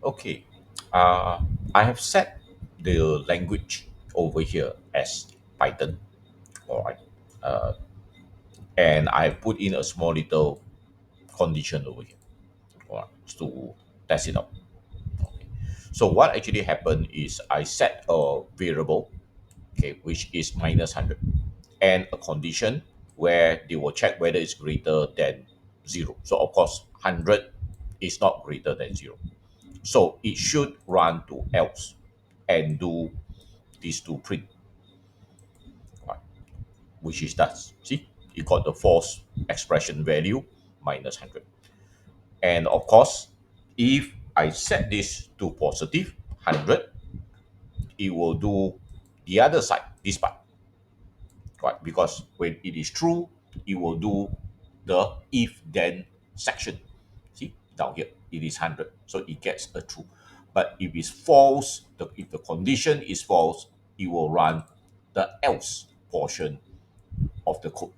Okay. Uh, I have set the language over here as Python. All right. Uh, and I put in a small little condition over here. All right, to test it out. Okay. So what actually happened is I set a variable, okay, which is minus 100, and a condition where they will check whether it's greater than 0. So of course, 100 is not greater than 0. So it should run to else and do these two print, right, which is that. See, it got the false expression value minus 100. And of course, if I set this to positive 100, it will do the other side, this part, right? Because when it is true, it will do the if then section. See, down here, it is 100, so it gets a true. But if it's false, if the condition is false, it will run the else portion of the code.